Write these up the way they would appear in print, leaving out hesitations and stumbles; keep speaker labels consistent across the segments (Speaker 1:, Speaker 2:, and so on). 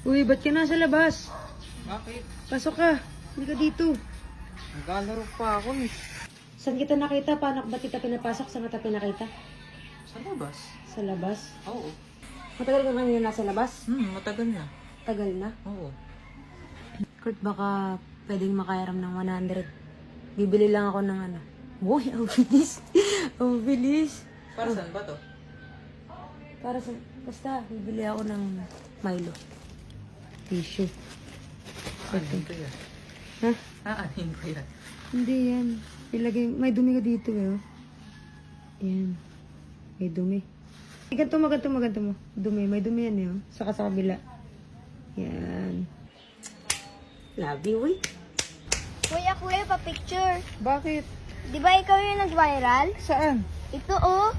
Speaker 1: Uy, ba't ka nasa labas?
Speaker 2: Bakit?
Speaker 1: Pasok ka. Hindi ka dito.
Speaker 2: Naglalaro pa ako eh.
Speaker 1: Saan kita nakita? Paano ba kita pinapasok? Saan kita pinakita?
Speaker 2: Sa labas?
Speaker 1: Sa labas?
Speaker 2: Oo.
Speaker 1: Matagal ka kanina nasa labas?
Speaker 2: Matagal na.
Speaker 1: Tagal na.
Speaker 2: Oo.
Speaker 1: Kurt, baka pwedeng makairam ng 100. Bibili lang ako ng ano. Uy, ang bilis. Ang bilis.
Speaker 2: Para saan ba to?
Speaker 1: Para sa... Basta, bibili ako ng Milo. Tissue.
Speaker 2: Anin ko yan?
Speaker 1: Ha?
Speaker 2: Anin ko yan?
Speaker 1: Hindi yan. Ilagay, may dumi ka dito eh. Oh. Yan. May dumi. Ganto mo. Dumi. May dumi yan eh. Oh. Saka sa kabila. Yan. Love you, eh.
Speaker 3: Kuya, pa-picture.
Speaker 2: Bakit?
Speaker 3: Di ba ikaw yung nag-viral?
Speaker 2: Saan?
Speaker 3: Ito, oh.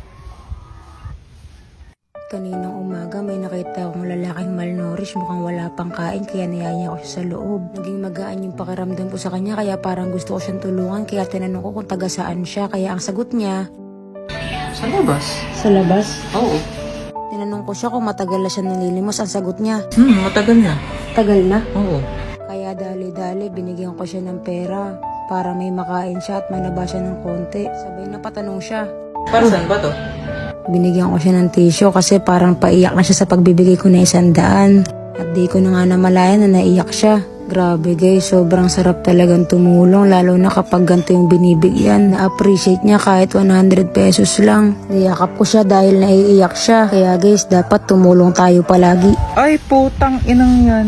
Speaker 1: Kaninang umaga may nakita akong lalaking malnourished, mukhang wala pang kain kaya niyaya ko siya sa loob. Naging magaan yung pakiramdam ko sa kanya kaya parang gusto ko siyang tulungan kaya tinanong ko kung taga saan siya kaya ang sagot niya,
Speaker 2: Sa labas?
Speaker 1: sa labas.
Speaker 2: Oo.
Speaker 1: Tinanong ko siya kung matagal na siya nalilimos, ang sagot niya,
Speaker 2: Matagal na.
Speaker 1: tagal na.
Speaker 2: Oo.
Speaker 1: Kaya dali-dali binigyan ko siya ng pera para may makain siya at manaba siya ng konti. Sabay na patanong siya.
Speaker 2: Para saan ba to?
Speaker 1: Binigyan ko siya ng tissue kasi parang paiyak na siya sa pagbibigay ko na 100. At di ko na nga namalayan na naiyak siya. Grabe guys, sobrang sarap talagang tumulong lalo na kapag ganito yung binibigyan. Na-appreciate niya kahit 100 pesos lang. Niyakap ko siya dahil naiiyak siya. Kaya guys, dapat tumulong tayo palagi.
Speaker 2: Ay, putang inang yan.